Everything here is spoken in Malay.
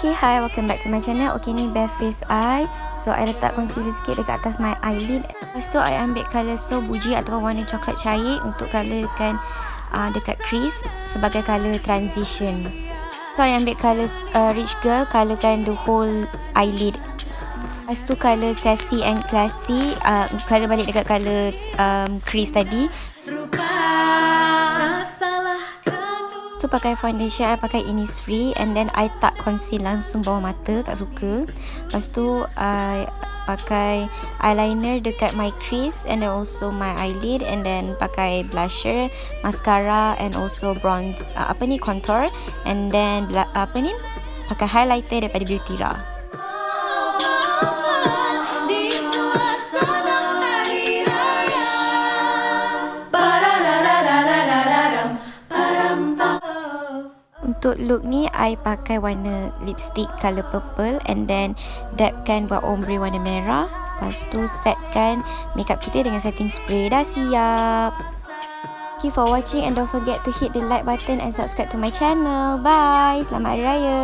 Okay, hi, welcome back to my channel. Okay, ni bare face eye. So, I letak concealer sikit dekat atas my eyelid. Lepas tu, I ambil colour So Buji atau warna coklat cair untuk colourkan dekat crease sebagai colour transition. So, I ambil colour Rich Girl, colourkan the whole eyelid. Lepas tu, colour Sassy and Classy, colour balik dekat colour crease tadi. Tu pakai foundation, I pakai Innisfree, and then I tak conceal langsung bawah mata, tak suka. Lepas tu I pakai eyeliner dekat my crease and then also my eyelid, and then pakai blusher, mascara and also bronze contour, and then pakai highlighter daripada Beauty Ra. Untuk look ni, I pakai warna lipstick colour purple, and then dabkan buat ombre warna merah. Lepas tu setkan makeup kita dengan setting spray. Dah siap. Thank you for watching, and don't forget to hit the like button and subscribe to my channel. Bye. Selamat Hari Raya.